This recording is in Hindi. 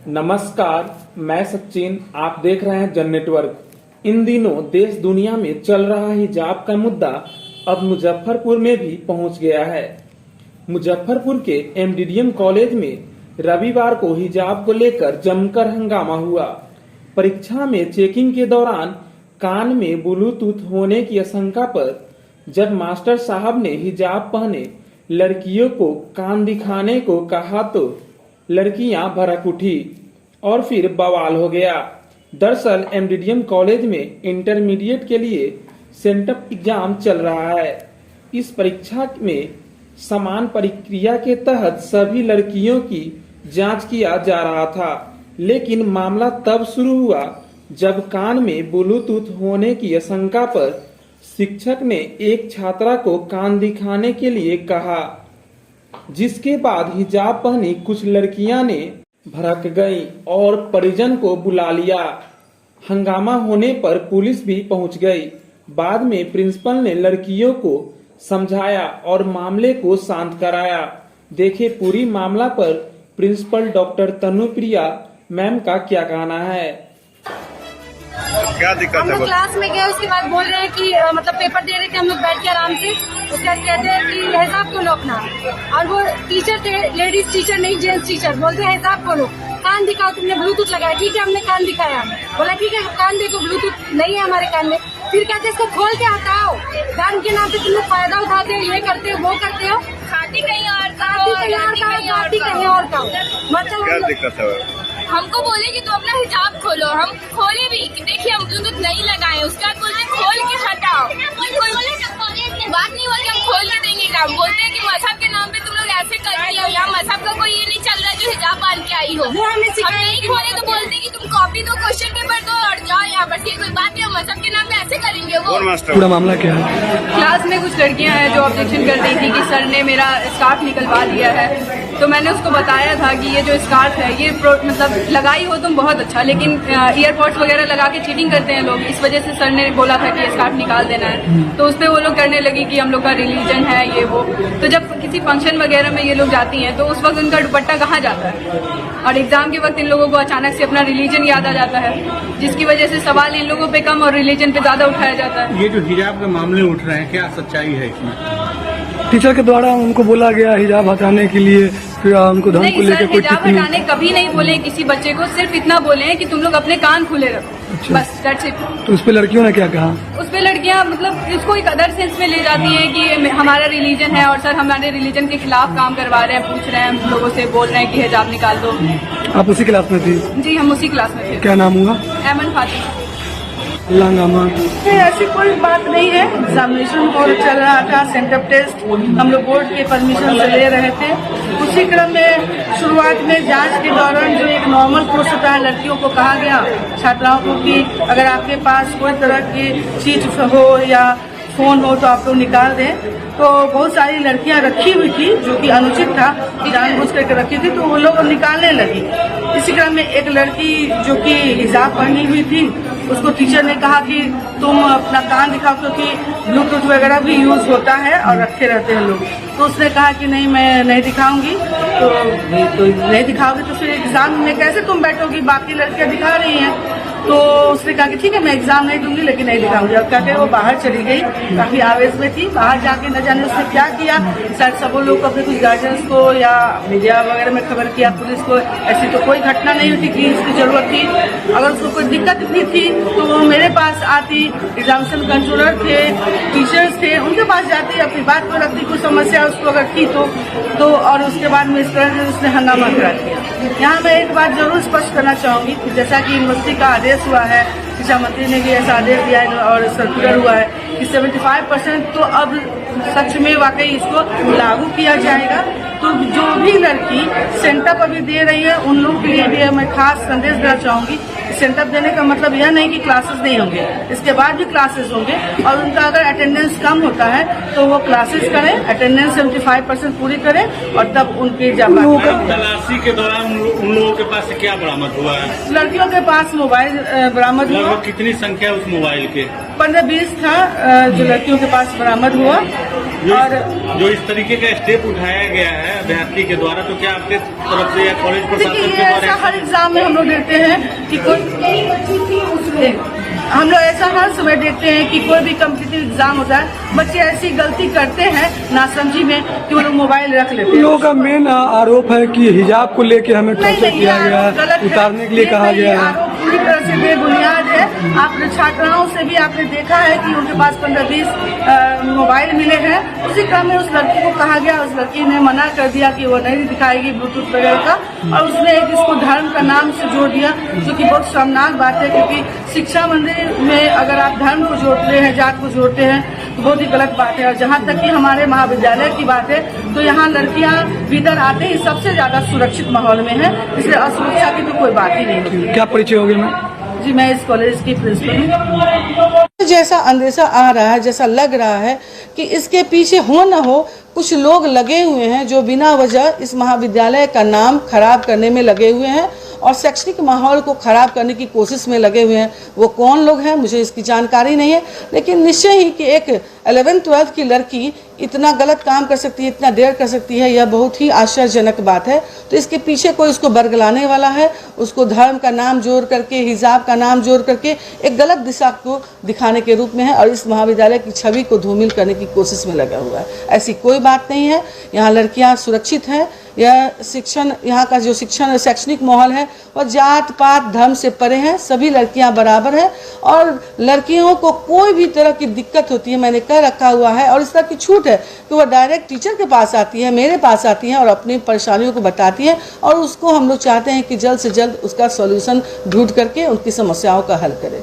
नमस्कार, मैं सचिन। आप देख रहे हैं जन नेटवर्क। इन दिनों देश दुनिया में चल रहा हिजाब का मुद्दा अब मुजफ्फरपुर में भी पहुंच गया है। मुजफ्फरपुर के एमडीडीएम कॉलेज में रविवार को हिजाब को लेकर जमकर हंगामा हुआ। परीक्षा में चेकिंग के दौरान कान में ब्लूटूथ होने की आशंका पर जब मास्टर साहब ने हिजाब पहने लड़कियों को कान दिखाने को कहा तो लड़कियां भड़क उठी और फिर बवाल हो गया। दरअसल एमडीडीएम कॉलेज में इंटरमीडिएट के लिए सेंटअप एग्जाम चल रहा है। इस परीक्षा में समान प्रक्रिया के तहत सभी लड़कियों की जांच किया जा रहा था, लेकिन मामला तब शुरू हुआ जब कान में ब्लूटूथ होने की आशंका पर शिक्षक ने एक छात्रा को कान दिखाने के लिए कहा, जिसके बाद हिजाब पहनी कुछ लड़कियां ने भड़क गईं और परिजन को बुला लिया। हंगामा होने पर पुलिस भी पहुंच गई। बाद में प्रिंसिपल ने लड़कियों को समझाया और मामले को शांत कराया। देखे पूरी मामला पर प्रिंसिपल डॉक्टर तनुप्रिया मैम का क्या कहना है। क्या दिक्कत है? हम लोग क्लास में गए, उसके बाद बोल रहे हैं कि मतलब पेपर दे रहे थे हम लोग बैठ के आराम से। उसके बाद कहते हैं कि हिसाब खोलो अपना, और वो टीचर थे, लेडीज टीचर नहीं जेंट्स टीचर, बोलते हैं हिसाब खोलो, कान दिखाओ, तुमने ब्लूटूथ लगाया। ठीक है, हमने कान दिखाया, बोला ठीक है कान देखो, ब्लूटूथ नहीं है हमारे कान में। फिर कहते इसको खोल के हटाओ, कान के नाम पे तुम लोग फायदा उठाते हो, ये करते हो वो करते हो, खाती कहीं और का, खाती कहीं और का। मतलब क्या दिक्कत है? हमको बोले कि तुम अपना हिजाब खोलो, हम खोले भी कि देखिए हम ब्लूटूथ नहीं लगाए। उसके बाद बोलते खोल के हटाओ, कोई बात नहीं बोलते हम खोल के देंगे काम। बोलते हैं कि मजहब के नाम पे तुम लोग ऐसे करती हो, यहाँ मजहब का कोई ये नहीं चल रहा जो हिजाब बांध के आई हो। हम नहीं खोले तो बोलते कि तुम कॉपी दो, क्वेश्चन पेपर दो और जाओ यहाँ पर। कोई बात नहीं, मजहब के नाम पे ऐसे करेंगे वो। पूरा मामला क्या है? क्लास में कुछ लड़कियां हैं जो ऑब्जेक्शन कर रही थी कि सर ने मेरा स्कार्फ निकलवा दिया है। तो मैंने उसको बताया था कि ये जो स्कार्फ है ये मतलब लगाई हो तुम बहुत अच्छा, लेकिन ईयरपोर्ट्स वगैरह लगा के चीटिंग करते हैं लोग, इस वजह से सर ने बोला था कि स्कार्फ निकाल देना है। तो उस पर वो लोग करने लगी कि हम लोग का रिलीजन है ये वो। तो जब किसी फंक्शन वगैरह में ये लोग जाती हैं तो उस वक्त उनका दुपट्टा कहाँ जाता है, और एग्जाम के वक्त इन लोगों को अचानक से अपना रिलीजन याद आ जाता है, जिसकी वजह से सवाल इन लोगों पे कम और रिलीजन पे ज्यादा उठाया जाता है। ये जो हिजाब के मामले उठ रहे हैं, क्या सच्चाई है इसमें? टीचर के द्वारा उनको बोला गया हिजाब हटाने के लिए, फिर उनको धन को लेकर कोई हिजाब हटाने कभी नहीं बोले किसी बच्चे को, सिर्फ इतना बोले हैं कि तुम लोग अपने कान खुले रखो। अच्छा। बस दैट्स इट। तो उस पे लड़कियों ने क्या कहा? उस पे लड़कियां मतलब इसको एक अदर सेंस में ले जाती हैं कि हमारा रिलीजन है और सर हमारे रिलीजन के खिलाफ काम करवा रहे हैं, पूछ रहे हैं हम लोगों से, बोल रहे हैं कि हिजाब निकाल दो। आप उसी क्लास में थी? जी हम उसी क्लास में थे। क्या नाम हुआ? एमन फातिमा। ऐसी कोई बात नहीं है। एग्जामिनेशन बोर्ड चल रहा था, सेंटअप टेस्ट, हम लोग बोर्ड के परमिशन से ले रहे थे। उसी क्रम में शुरुआत में जांच के दौरान जो एक नॉर्मल कोर्स होता है, लड़कियों को कहा गया, छात्राओं को, कि अगर आपके पास कोई तरह की चीज हो या फोन हो तो आप लोग निकाल दें। तो बहुत सारी लड़कियां रखी हुई थी, जो कि अनुचित था, जानबूझ करके रखी थी, तो वो लोग निकालने लगी। इसी क्रम में एक लड़की जो कि हिजाब पहनी हुई थी, उसको टीचर ने कहा कि तुम अपना कान दिखाओ, क्योंकि ब्लूटूथ वगैरह भी यूज होता है और रखे रहते हैं लोग। तो उसने कहा कि नहीं मैं नहीं दिखाऊंगी। तो नहीं दिखाओगी तो फिर एग्जाम में कैसे तुम बैठोगी, बाकी लड़कियां दिखा रही हैं। तो उसने कहा कि ठीक है मैं एग्जाम नहीं दूंगी, लेकिन नहीं दिखाऊंगी। अब कहते वो बाहर चली गई, काफी आवेश में थी। बाहर जाके न जाने उसने क्या किया, शायद सब लोग को, अपने कुछ गार्जियंस को या मीडिया वगैरह में खबर किया, पुलिस को। ऐसी तो कोई घटना नहीं होती कि इसकी जरूरत थी। अगर उसको कोई दिक्कत भी थी तो वो मेरे पास आती, एग्जामिनेशन कंट्रोलर थे, टीचर्स थे, उनके पास जाती, अपनी बात को रखती, कुछ समस्या उसको अगर थी तो और उसके बाद में इस तरह से उसने हंगामा करा दिया। यहाँ मैं एक बात जरूर स्पष्ट करना चाहूंगी कि जैसा कि यूनिवर्सिटी का आदेश हुआ है, शिक्षा मंत्री ने भी ऐसा आदेश दिया है और सर्कुलर हुआ है कि 75% तो अब सच में वाकई इसको लागू किया जाएगा। तो जो भी लड़की सेंटअप अभी दे रही है उन लोगों के लिए भी मैं खास संदेश देना चाहूंगी। सेंटअप देने का मतलब यह नहीं कि क्लासेस नहीं होंगे, इसके बाद भी क्लासेस होंगे, और उनका अगर अटेंडेंस कम होता है तो वो क्लासेस करें, अटेंडेंस 75% पूरी करें और तब उनकी तलाशी के दौरान उन लोगों के पास से क्या बरामद हुआ है? लड़कियों के पास मोबाइल बरामद हुआ। कितनी संख्या उस मोबाइल के? 15-20 था जो लड़कियों के पास बरामद हुआ। और जो इस तरीके का स्टेप उठाया गया है अभ्यर्थी के द्वारा, तो क्या आपके तरफ से या कॉलेज प्रशासन देखिए, के ये द्वारा ऐसा हर एग्जाम में हम लोग देखते हैं कि हम लोग ऐसा हर समय देखते हैं कि कोई भी कम्पिटिटिव एग्जाम होता है, बच्चे ऐसी गलती करते हैं नासमझी में कि वो लोग मोबाइल रख लेते उन हैं। लोगों का मेन आरोप है कि हिजाब को लेके हमें टॉर्चर किया गया है, उतारने के लिए कहा गया है। आरोप पूरी तरह से बेबुनियाद है। आपने छात्राओं से भी आपने देखा है कि उनके पास 15-20 मोबाइल मिले हैं। उसी क्रम में उस लड़की को कहा गया, उस लड़की ने मना कर दिया कि वो नहीं दिखाएगी ब्लूटूथ वगैरह का, और उसने एक इसको धर्म का नाम से जोड़ दिया, जो कि बहुत शर्मनाक बात है। क्योंकि शिक्षा मंदिर में अगर आप धर्म को जोड़ते हैं, जात को जोड़ते हैं, तो बहुत ही गलत बात है। और जहाँ तक कि हमारे महाविद्यालय की बात है, तो यहाँ लड़कियाँ भीतर आते ही सबसे ज्यादा सुरक्षित माहौल में है, इसलिए असुरक्षा की तो कोई बात ही नहीं होती। क्या परिचय हो गया मैम? जी, मैं इस कॉलेज की प्रिंसिपल हूँ। जैसा अंदेशा आ रहा है, जैसा लग रहा है कि इसके पीछे हो न हो कुछ लोग लगे हुए हैं जो बिना वजह इस महाविद्यालय का नाम खराब करने में लगे हुए हैं और शैक्षणिक माहौल को खराब करने की कोशिश में लगे हुए हैं। वो कौन लोग हैं मुझे इसकी जानकारी नहीं है, लेकिन निश्चय ही कि एक 11th-12th की लड़की इतना गलत काम कर सकती है, इतना देर कर सकती है, यह बहुत ही आश्चर्यजनक बात है। तो इसके पीछे कोई उसको बरगलाने वाला है, उसको धर्म का नाम जोड़ करके, हिजाब का नाम जोड़ करके एक गलत दिशा को दिखाने के रूप में है और इस महाविद्यालय की छवि को धूमिल करने की कोशिश में लगा हुआ है। ऐसी कोई बात नहीं है। यहाँ लड़कियाँ सुरक्षित हैं। यह शिक्षण, यहाँ का जो शिक्षण और शैक्षणिक माहौल है वह जात पात धर्म से परे है। सभी लड़कियाँ बराबर हैं और लड़कियों को कोई भी तरह की दिक्कत होती है, मैंने कह रखा हुआ है, और इस तरह की छूट है कि वह डायरेक्ट टीचर के पास आती है, मेरे पास आती है और अपनी परेशानियों को बताती है, और उसको हम लोग चाहते हैं कि जल्द से जल्द उसका सॉल्यूशन ढूंढ करके उनकी समस्याओं का हल करें।